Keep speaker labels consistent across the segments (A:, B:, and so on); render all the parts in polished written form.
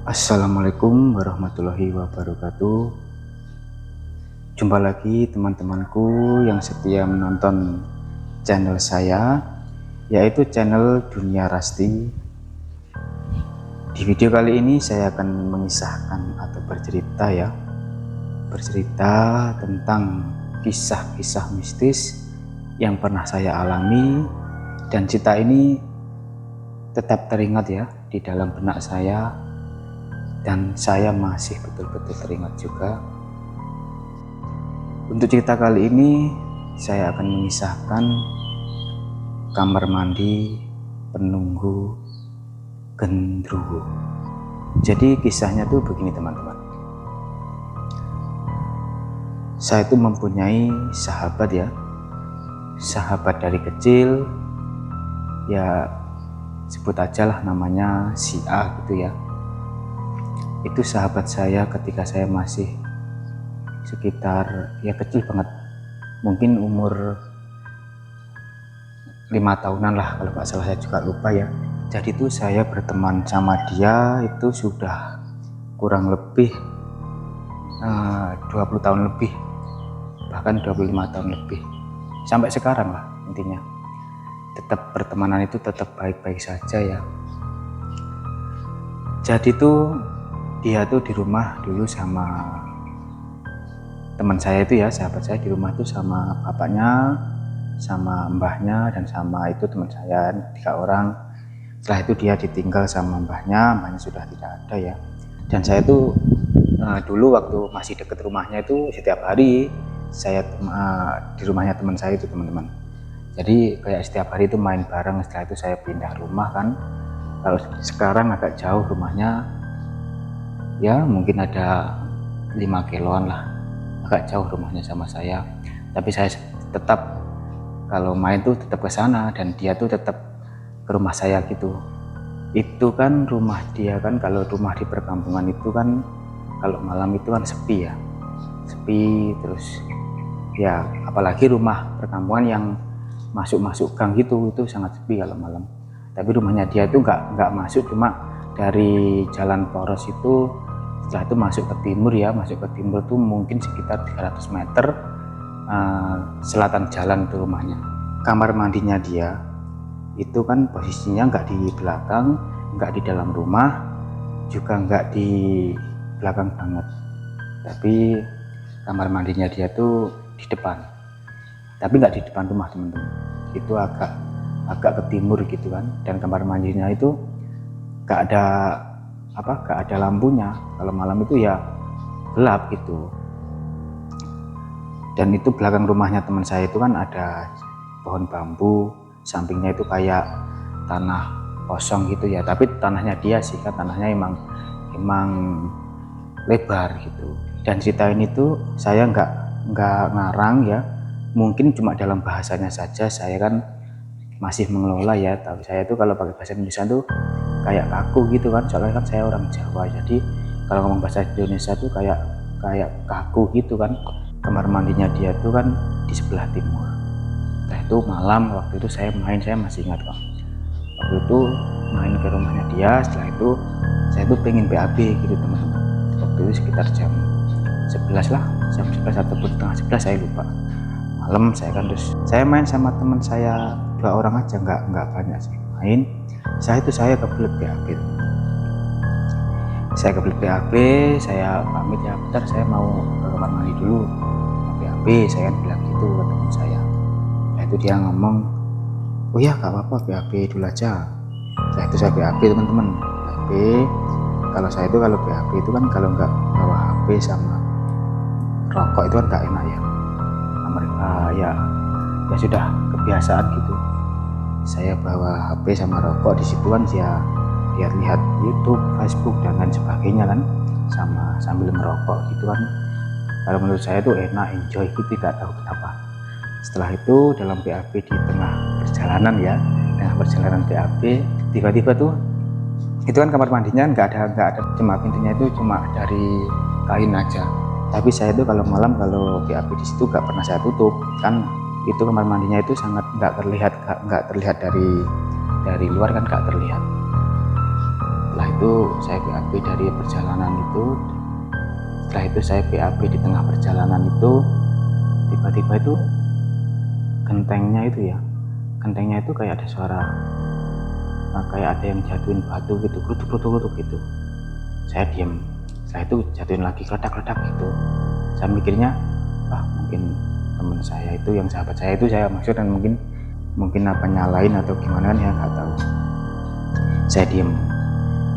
A: Assalamualaikum warahmatullahi wabarakatuh. Jumpa lagi teman-temanku yang setia menonton channel saya, yaitu channel Dunia Rasti. Di video kali ini saya akan mengisahkan atau bercerita tentang kisah-kisah mistis yang pernah saya alami, dan cerita ini tetap teringat ya di dalam benak saya, dan saya masih betul-betul teringat juga. Untuk cerita kali ini saya akan mengisahkan kamar mandi penunggu gendruwo. Jadi kisahnya tuh begini teman-teman. Saya itu mempunyai sahabat ya, sahabat dari kecil ya, sebut aja lah namanya si A gitu ya. Itu sahabat saya ketika saya masih sekitar ya kecil banget, mungkin umur 5 tahunan lah kalau nggak salah, saya juga lupa ya. Jadi itu saya berteman sama dia itu sudah kurang lebih 20 tahun lebih, bahkan 25 tahun lebih, sampai sekarang lah. Intinya tetap pertemanan itu tetap baik-baik saja ya. Jadi tuh dia tuh di rumah dulu sama teman saya itu ya, sahabat saya di rumah tuh sama bapaknya, sama mbahnya, dan sama itu teman saya 3 orang. Setelah itu dia ditinggal sama mbahnya sudah tidak ada ya. Dan saya tuh dulu waktu masih deket rumahnya itu setiap hari saya di rumahnya teman saya itu teman-teman. Jadi kayak setiap hari itu main bareng. Setelah itu saya pindah rumah kan. Kalau sekarang agak jauh rumahnya, ya mungkin ada 5 kiloan lah, agak jauh rumahnya sama saya. Tapi saya tetap kalau main tuh tetap ke sana, dan dia tuh tetap ke rumah saya gitu. Itu kan rumah dia kan, kalau rumah di perkampungan itu kan kalau malam itu kan sepi ya, sepi terus ya, apalagi rumah perkampungan yang masuk gang gitu, itu sangat sepi kalau malam. Tapi rumahnya dia itu nggak masuk, cuma dari jalan poros itu, setelah itu masuk ke timur ya, masuk ke timur tuh mungkin sekitar 300 meter selatan jalan itu rumahnya. Kamar mandinya dia itu kan posisinya nggak di belakang, nggak di dalam rumah, juga nggak di belakang banget, tapi kamar mandinya dia tuh di depan. Tapi nggak di depan rumah teman-teman, itu agak ke timur gitu kan. Dan kamar mandinya itu nggak ada lampunya, kalau malam itu ya gelap gitu. Dan itu belakang rumahnya teman saya itu kan ada pohon bambu, sampingnya itu kayak tanah kosong gitu ya, tapi tanahnya dia sih kan, tanahnya emang lebar gitu. Dan cerita ini tuh saya nggak ngarang ya, mungkin cuma dalam bahasanya saja, saya kan masih mengelola ya. Tapi saya tuh kalau pakai bahasa Indonesia tuh kayak kaku gitu kan, soalnya kan saya orang Jawa, jadi kalau ngomong bahasa Indonesia tuh kayak kaku gitu kan. Kamar mandinya dia tuh kan di sebelah timur. Nah itu malam waktu itu saya masih ingat kok, waktu itu main ke rumahnya dia. Setelah itu saya tuh pengen BAB gitu teman-teman, waktu itu sekitar jam 11 lah, jam 11 ataupun setengah 11 saya lupa. Malam saya kan, terus saya main sama teman saya 2 orang aja, nggak banyak sih main. Saya kebelet BAB, saya pamit ya, bentar saya mau ke kamar mandi dulu, mau BAB, saya kan bilang gitu ke teman saya. Nah itu dia ngomong, oh ya gak apa-apa, BAB dulu aja. Setelah itu saya BAB teman-teman. BAB, kalau saya itu kalau BAB itu kan kalau nggak bawa HP sama rokok itu kan nggak enak ya. Mereka ya sudah kebiasaan gitu. Saya bawa HP sama rokok, di situ kan ya lihat YouTube, Facebook dan lain sebagainya kan, sama sambil merokok gitu kan. Kalau menurut saya itu enak, enjoy gitu, tidak tahu kenapa. Setelah itu dalam BAB, di tengah perjalanan ya, BAB, tiba-tiba tuh itu kan kamar mandinya nggak ada, cuma pintunya itu cuma dari kain aja. Tapi saya itu kalau malam kalau BAB di situ nggak pernah saya tutup kan, itu kamar mandinya itu sangat nggak terlihat dari luar kan, nggak terlihat. Setelah itu saya BAB dari perjalanan itu. Setelah itu saya BAB di tengah perjalanan itu, tiba-tiba itu gentengnya itu kayak ada suara, kayak ada yang jatuhin batu gitu, kerutuk gitu. Saya diam. Setelah itu jatuhin lagi kledak-kledak gitu. Saya mikirnya, mungkin teman saya itu, yang sahabat saya itu saya maksud, dan mungkin apa nyalain atau gimana kan ya, nggak tahu. Saya diam.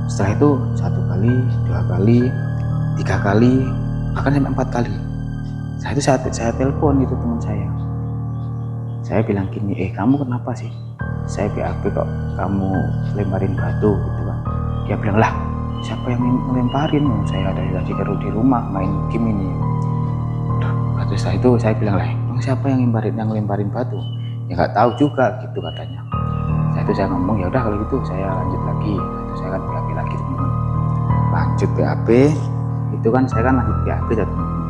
A: Setelah itu 1 kali, 2 kali, 3 kali, bahkan sampai 4 kali. Setelah itu saya telepon itu teman saya. Saya bilang gini, kamu kenapa sih? Saya BAB kok kamu lemparin batu gitu kan. Dia bilang, lah siapa yang ngelemparin? Saya dari tadi di rumah main game ini. Terus setelah itu saya bilang, lah siapa yang ngelemparin batu? Ya nggak tahu juga gitu katanya. Setelah itu saya ngomong, ya udah kalau gitu saya lanjut lagi. Itu saya kan BAB lagi teman-teman. Lanjut BAB, itu kan saya kan lanjut BAB ya teman-teman.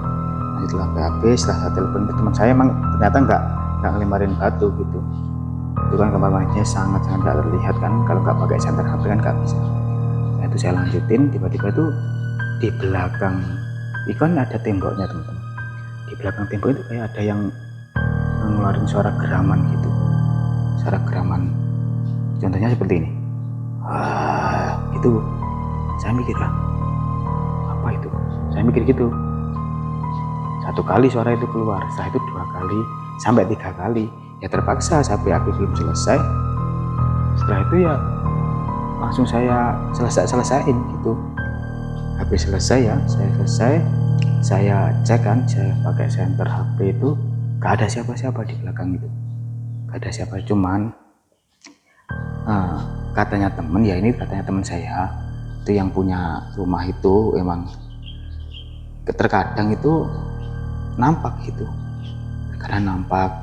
A: Lanjutlah BAB, setelah saya telepon ke teman saya, emang ternyata nggak ngelemparin batu gitu. Itu kan kamar mandinya sangat-sangat nggak terlihat kan, kalau nggak pakai senter HP kan nggak bisa. Nah itu saya lanjutin, tiba-tiba tuh di belakang itu kan ada temboknya teman-teman. Di belakang tembok itu kayak ada yang ngeluarin suara geraman gitu, suara geraman. Contohnya seperti ini, gitu. Saya mikir, apa itu? Saya mikir gitu. 1 kali suara itu keluar, setelah itu 2 kali sampai 3 kali. Ya terpaksa saya BAB belum selesai. Setelah itu ya langsung saya selesaiin gitu. Habis selesai ya, saya cek kan, saya pakai senter HP itu, gak ada siapa-siapa di belakang itu, gak ada siapa. Cuman katanya teman saya itu yang punya rumah itu, emang terkadang itu nampak gitu, terkadang nampak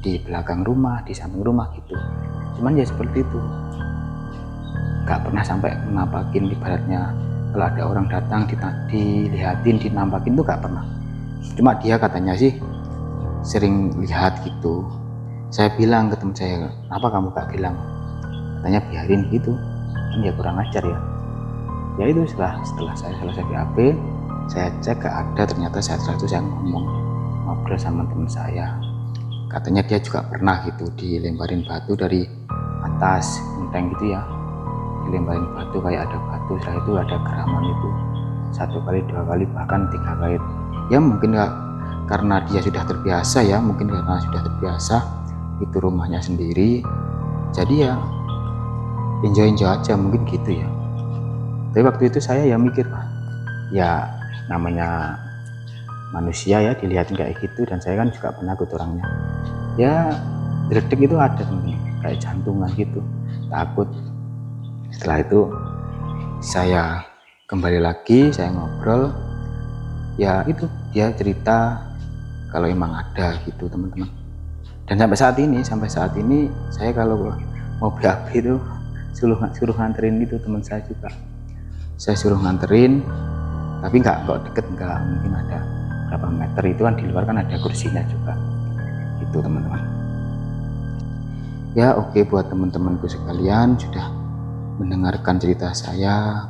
A: di belakang rumah, di samping rumah gitu. Cuman ya seperti itu, gak pernah sampai menampakin, ibaratnya kalau ada orang datang dilihatin, dinampakin tuh gak pernah. Cuma dia katanya sih sering lihat gitu. Saya bilang ke teman saya, kenapa kamu gak bilang? Katanya biarin gitu kan, ya kurang ajar ya. Ya itu setelah saya selesai BAB, saya cek gak ada. Ternyata setelah itu saya ngobrol sama teman saya, katanya dia juga pernah gitu dilemparin batu dari atas genteng gitu ya, dilemparin batu, kayak ada batu, setelah itu ada geraman itu 1 kali, 2 kali, bahkan 3 kali. Ya mungkin karena dia sudah terbiasa ya, itu rumahnya sendiri, jadi ya enjoy aja mungkin gitu ya. Tapi waktu itu saya ya mikir, ya namanya manusia ya, dilihatin kayak gitu, dan saya kan juga penakut orangnya. Ya dedek itu ada temen, kayak jantungan gitu, takut. Setelah itu saya kembali lagi, saya ngobrol. Ya itu dia cerita kalau emang ada gitu teman-teman. Dan sampai saat ini saya kalau mau BAB itu suruh nganterin itu teman saya juga. Saya suruh nganterin, tapi nggak deket, nggak mungkin ada berapa meter, itu kan di luar kan ada kursinya juga itu teman-teman. Ya oke, buat teman-temanku sekalian sudah mendengarkan cerita saya.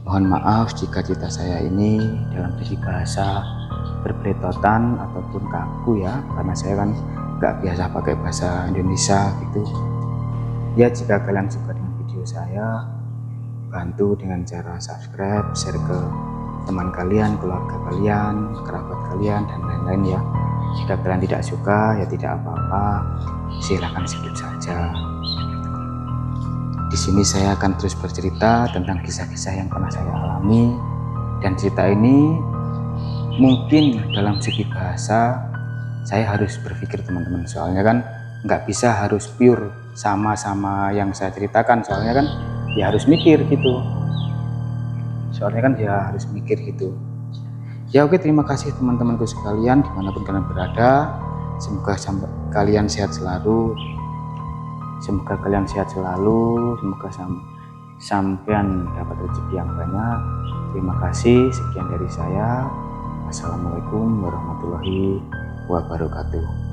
A: Mohon maaf jika cerita saya ini dalam segi bahasa berbeletotan ataupun kaku ya, karena saya kan nggak biasa pakai bahasa Indonesia gitu. Ya jika kalian suka dengan video saya, bantu dengan cara subscribe, share ke teman kalian, keluarga kalian, kerabat kalian, dan lain-lain ya. Jika kalian tidak suka ya tidak apa-apa, silahkan skip saja. Di sini saya akan terus bercerita tentang kisah-kisah yang pernah saya alami, dan cerita ini mungkin dalam segi bahasa saya harus berpikir teman-teman, soalnya kan nggak bisa harus pure sama yang saya ceritakan, soalnya kan ya harus mikir gitu, ya oke, terima kasih teman-temanku sekalian dimanapun kalian berada. Semoga kalian sehat selalu, semoga sampean dapat rezeki yang banyak. Terima kasih, sekian dari saya. Assalamualaikum warahmatullahi wabarakatuh.